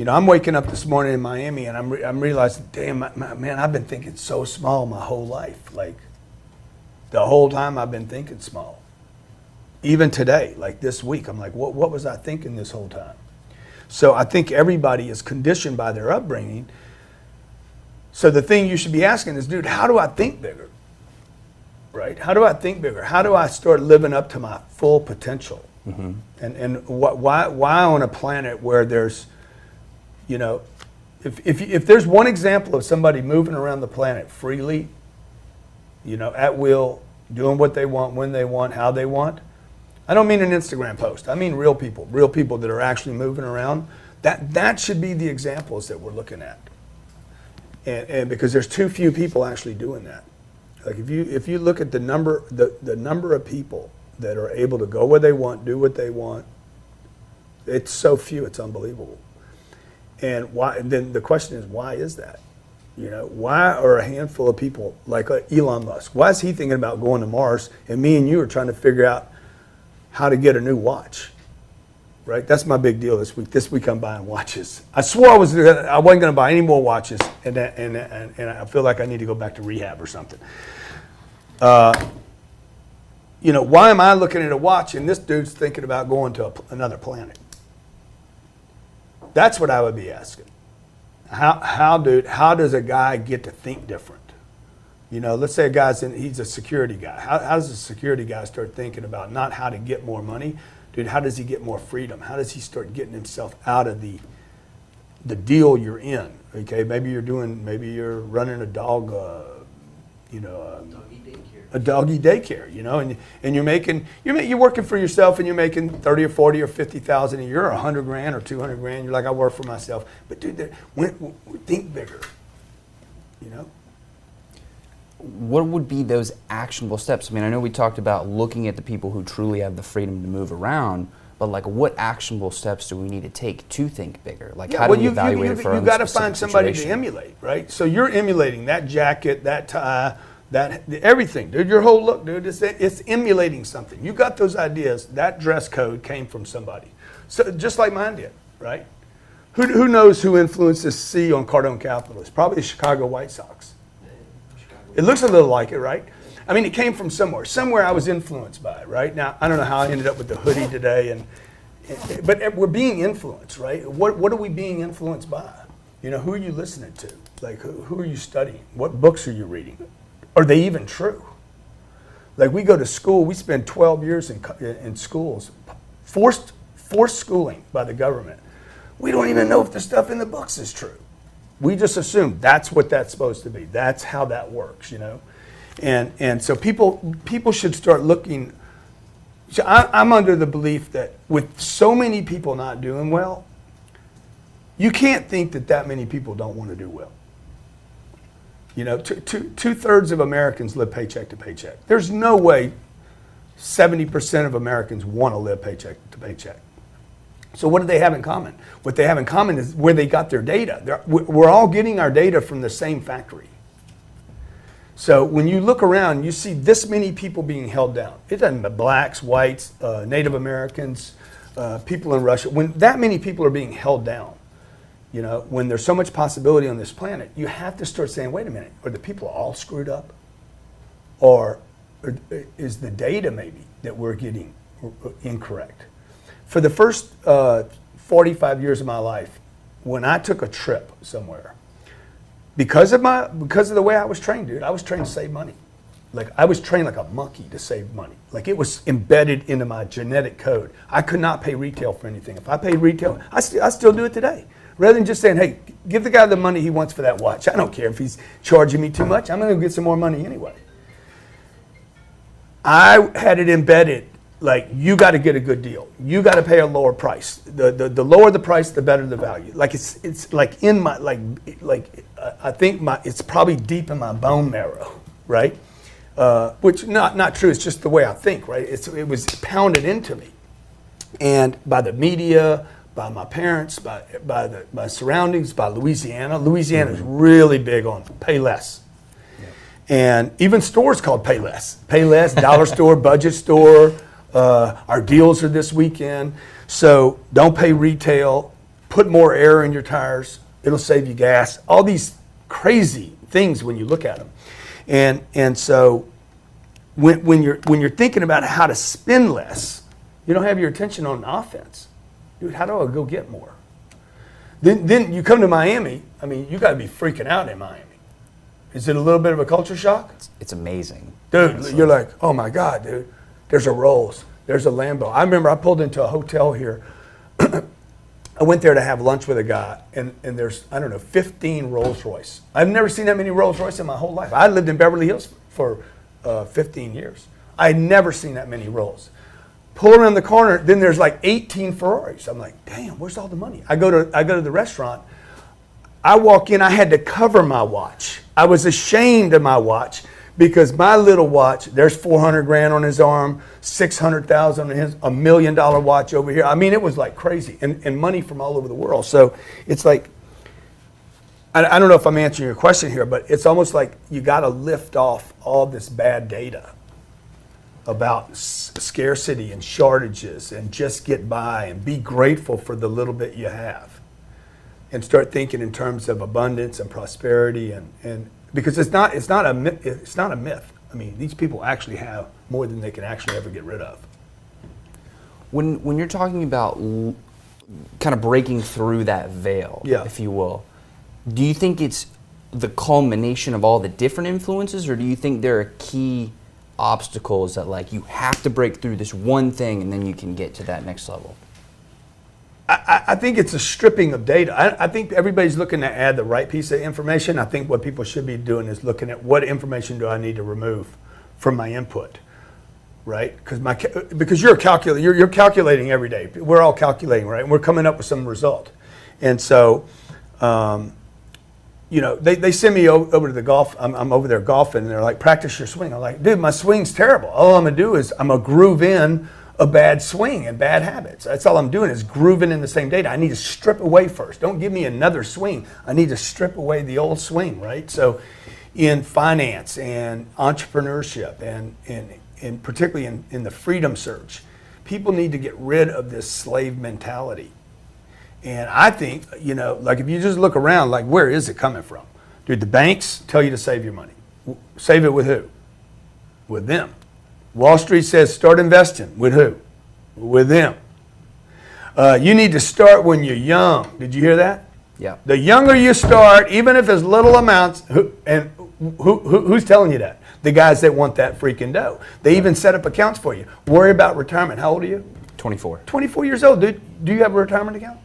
I'm waking up this morning in Miami and I'm realizing, damn, man, I've been thinking so small my whole life. Like, the whole time I've been thinking small. Even today, like this week, I'm like, what was I thinking this whole time? So I think everybody is conditioned by their upbringing. So the thing you should be asking is, dude, how do I think bigger? Right? How do I think bigger? How do I start living up to my full potential? Mm-hmm. And why on a planet where there's, if there's one example of somebody moving around the planet freely, at will, doing what they want, when they want, how they want. I don't mean an Instagram post. I mean real people that are actually moving around. That should be the examples that we're looking at. And because there's too few people actually doing that. Like if you look at the number of people that are able to go where they want, do what they want, it's so few, it's unbelievable. And why? And then the question is, why is that? Why are a handful of people like Elon Musk? Why is he thinking about going to Mars, and me and you are trying to figure out how to get a new watch? Right? That's my big deal this week. This week I'm buying watches. I swore I wasn't going to buy any more watches, and I feel like I need to go back to rehab or something. Why am I looking at a watch and this dude's thinking about going to another planet? That's what I would be asking. How does a guy get to think different? Let's say he's a security guy. How does a security guy start thinking about not how to get more money? Dude, how does he get more freedom? How does he start getting himself out of the deal you're in? Okay, maybe you're running a dog, a doggy daycare, and you're working for yourself and you're making 30 or 40 or 50,000 a year, or 100 grand or 200 grand. You're like, I work for myself. But dude, think bigger, What would be those actionable steps? I mean, I know we talked about looking at the people who truly have the freedom to move around, but like, what actionable steps do we need to take to think bigger? Like, how do we evaluate it for our own specific situation? You've got to find somebody to emulate, right? So you're emulating that jacket, that tie, everything, dude. Your whole look, dude. It's emulating something. You got those ideas. That dress code came from somebody, so just like mine did, right? Who knows who influenced this C on Cardone Capitalist? Probably the Chicago White Sox. It looks a little like it, right? I mean, it came from somewhere. Somewhere I was influenced by it, right? Now, I don't know how I ended up with the hoodie today, but we're being influenced, right? What are we being influenced by? Who are you listening to? Like, who are you studying? What books are you reading? Are they even true? Like, we go to school, we spend 12 years in schools, forced schooling by the government. We don't even know if the stuff in the books is true. We just assume that's what that's supposed to be. That's how that works, And so people should start looking. So I'm under the belief that with so many people not doing well, you can't think that many people don't want to do well. Two-thirds of Americans live paycheck to paycheck. There's no way 70% of Americans want to live paycheck to paycheck. So what do they have in common? What they have in common is where they got their data. We're all getting our data from the same factory. So when you look around, you see this many people being held down. It doesn't matter, blacks, whites, Native Americans, people in Russia. When that many people are being held down, when there's so much possibility on this planet, you have to start saying, wait a minute, are the people all screwed up? Or is the data maybe that we're getting incorrect? For the first 45 years of my life, when I took a trip somewhere, because of the way I was trained, dude, I was trained to save money. Like, I was trained like a monkey to save money. Like, it was embedded into my genetic code. I could not pay retail for anything. If I paid retail, I still do it today. Rather than just saying, hey, give the guy the money he wants for that watch. I don't care if he's charging me too much. I'm going to get some more money anyway. I had it embedded. Like, you got to get a good deal. You got to pay a lower price. The lower the price, the better the value. Like, it's like in my I think it's probably deep in my bone marrow, right? Which not true. It's just the way I think, right? It was pounded into me, and by the media, by my parents, by my surroundings, by Louisiana. Louisiana is really big on pay less. And even stores called Payless, dollar store, budget store. Our deals are this weekend, so don't pay retail. put more air in your tires. It'll save you gas. All these crazy things when you look at them. And so when you're thinking about how to spend less, you don't have your attention on offense. Dude, how do I go get more? Then you come to Miami. I mean, you got to be freaking out in Miami. Is it a little bit of a culture shock? It's amazing. Dude, honestly. you're like, oh my God, dude. There's a Rolls. There's a Lambo. I remember I pulled into a hotel here. I went there to have lunch with a guy, and there's, 15 Rolls Royce. I've never seen that many Rolls Royce in my whole life. I lived in Beverly Hills for 15 years. I had never seen that many Rolls. Pull around the corner, then there's like 18 Ferraris. I'm like, damn, where's all the money? I go to the restaurant. I walk in, I had to cover my watch. I was ashamed of my watch because my little watch, there's 400 grand on his arm, 600,000 on his, $1 million watch over here. I mean, it was like crazy, and money from all over the world. So it's like, I don't know if I'm answering your question here, but it's almost like you got to lift off all this bad data about scarcity and shortages and just get by and be grateful for the little bit you have and start thinking in terms of abundance and prosperity and because it's not a myth. I mean, these people actually have more than they can actually ever get rid of. When you're talking about kind of breaking through that veil, if you will, do you think it's the culmination of all the different influences, or do you think there are key obstacles that like you have to break through this one thing and then you can get to that next level? I think it's a stripping of data. I think everybody's looking to add the right piece of information. I think what people should be doing is looking at what information do I need to remove from my input, right? Because you're calculating every day. We're all calculating, right? And we're coming up with some result. And so, they send me over to the golf. I'm over there golfing, and they're like, practice your swing. I'm like, dude, my swing's terrible. All I'm going to do is I'm going to groove in a bad swing and bad habits. That's all I'm doing is grooving in the same data. I need to strip away first. Don't give me another swing. I need to strip away the old swing, right? So in finance and entrepreneurship and particularly in the freedom search, people need to get rid of this slave mentality. And I think, like if you just look around, like where is it coming from? Dude, the banks tell you to save your money. Save it with who? With them. Wall Street says start investing. With who? With them. You need to start when you're young. Did you hear that? Yeah. The younger you start, even if it's little amounts, who's telling you that? The guys that want that freaking dough. They even set up accounts for you. Worry about retirement. How old are you? 24. 24 years old, dude. Do you have a retirement account?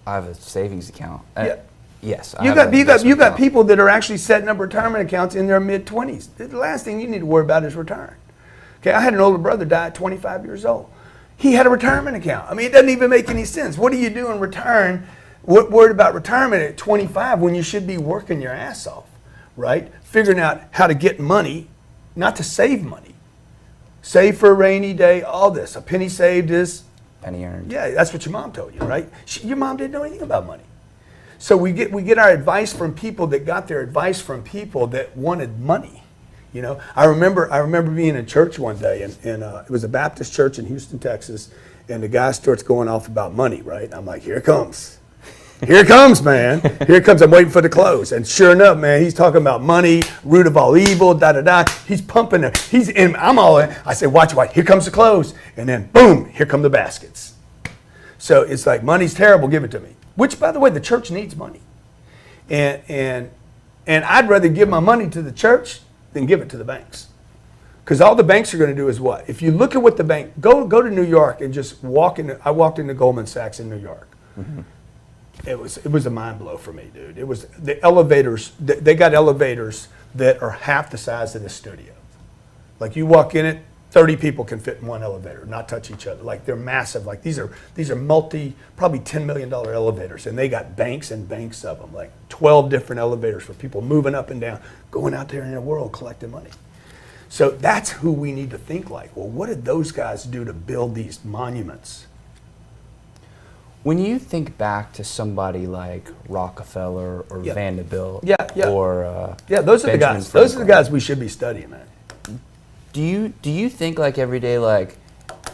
I have a savings account. Yeah. Yes. You got people that are actually setting up retirement accounts in their mid-20s. The last thing you need to worry about is retiring. Okay, I had an older brother die at 25 years old. He had a retirement account. I mean, it doesn't even make any sense. What do you do in retirement? Worried about retirement at 25 when you should be working your ass off, right? Figuring out how to get money, not to save money. Save for a rainy day, all this. A penny saved is penny earned. Yeah, that's what your mom told you, right? Your mom didn't know anything about money. So we get our advice from people that got their advice from people that wanted money. I remember being in church one day, and it was a Baptist church in Houston, Texas, and the guy starts going off about money, right? I'm like, here it comes. Here it comes, man. Here it comes. I'm waiting for the close. And sure enough, man, he's talking about money, root of all evil, da-da-da. He's pumping it. He's in. I'm all in. I say, watch. Here comes the close. And then, boom, here come the baskets. So it's like, money's terrible, give it to me. Which, by the way, the church needs money. And I'd rather give my money to the church than give it to the banks. Because all the banks are going to do is what? If you look at what the bank, go to New York and just walk in. I walked into Goldman Sachs in New York. Mm-hmm. It was a mind blow for me, dude. It was the elevators. They got elevators that are half the size of this studio. Like you walk in it, 30 people can fit in one elevator, not touch each other. Like they're massive. Like these are probably $10 million elevators, and they got banks and banks of them. Like 12 different elevators for people moving up and down, going out there in the world collecting money. So that's who we need to think like. Well, what did those guys do to build these monuments? When you think back to somebody like Rockefeller or Vanderbilt, or those are the guys. Those are the guys we should be studying, man. Do you think like every day, like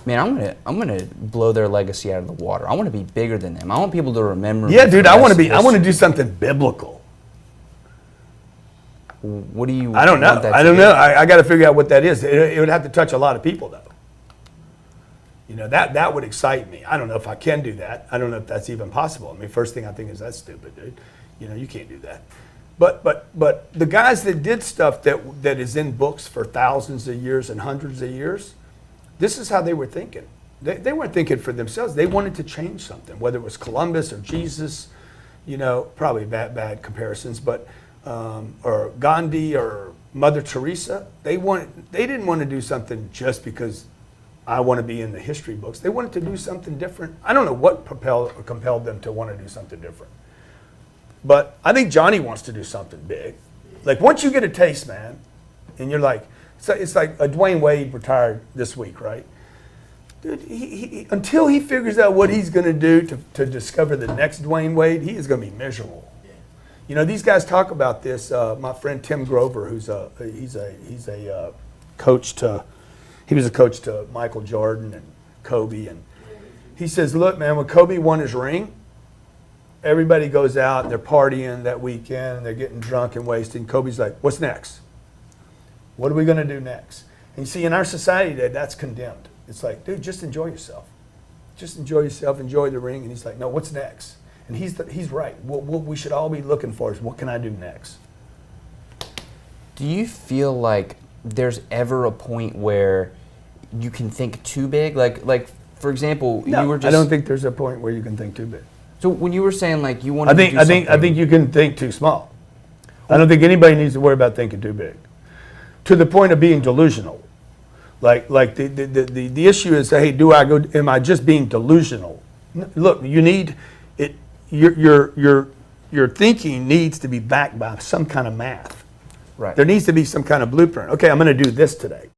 Man, I'm gonna blow their legacy out of the water. I want to be bigger than them. I want people to remember. Yeah, me dude, for I the want to rest be. of I want to history. do something biblical. What do you? I don't know. want that I to don't be? know. I got to figure out what that is. It would have to touch a lot of people, though. You know, that would excite me. I don't know if I can do that. I don't know if that's even possible. I mean, first thing I think is that's stupid, dude. You know, you can't do that. But the guys that did stuff that is in books for thousands of years and hundreds of years, this is how they were thinking. They weren't thinking for themselves. They wanted to change something, whether it was Columbus or Jesus, you know, probably bad comparisons, but or Gandhi or Mother Teresa. They didn't want to do something just because I want to be in the history books. They wanted to do something different. I don't know what compelled them to want to do something different. But I think Johnny wants to do something big. Like once you get a taste, man, and you're like, so it's like Dwayne Wade retired this week, right? Dude, until he figures out what he's going to do to discover the next Dwayne Wade, he is going to be miserable. Yeah. You know, these guys talk about this. My friend Tim Grover, he's a coach to, he was a coach to Michael Jordan and Kobe, and he says, look, man, when Kobe won his ring, everybody goes out and they're partying that weekend and they're getting drunk and wasted. And Kobe's like, what's next? What are we going to do next? And you see, in our society today, that's condemned. It's like, dude, just enjoy yourself. Just enjoy yourself, enjoy the ring. And he's like, no, what's next? And he's right. What we should all be looking for is what can I do next? Do you feel like there's ever a point where you can think too big? Like for example, No, you were just. I don't think there's a point where you can think too big. So when you were saying like you wanted to do I something, think you can think too small. I don't think anybody needs to worry about thinking too big. To the point of being delusional. Like the issue is, hey, am I just being delusional? Look, you need it. Your thinking needs to be backed by some kind of math. right? There needs to be some kind of blueprint. Okay, I'm going to do this today.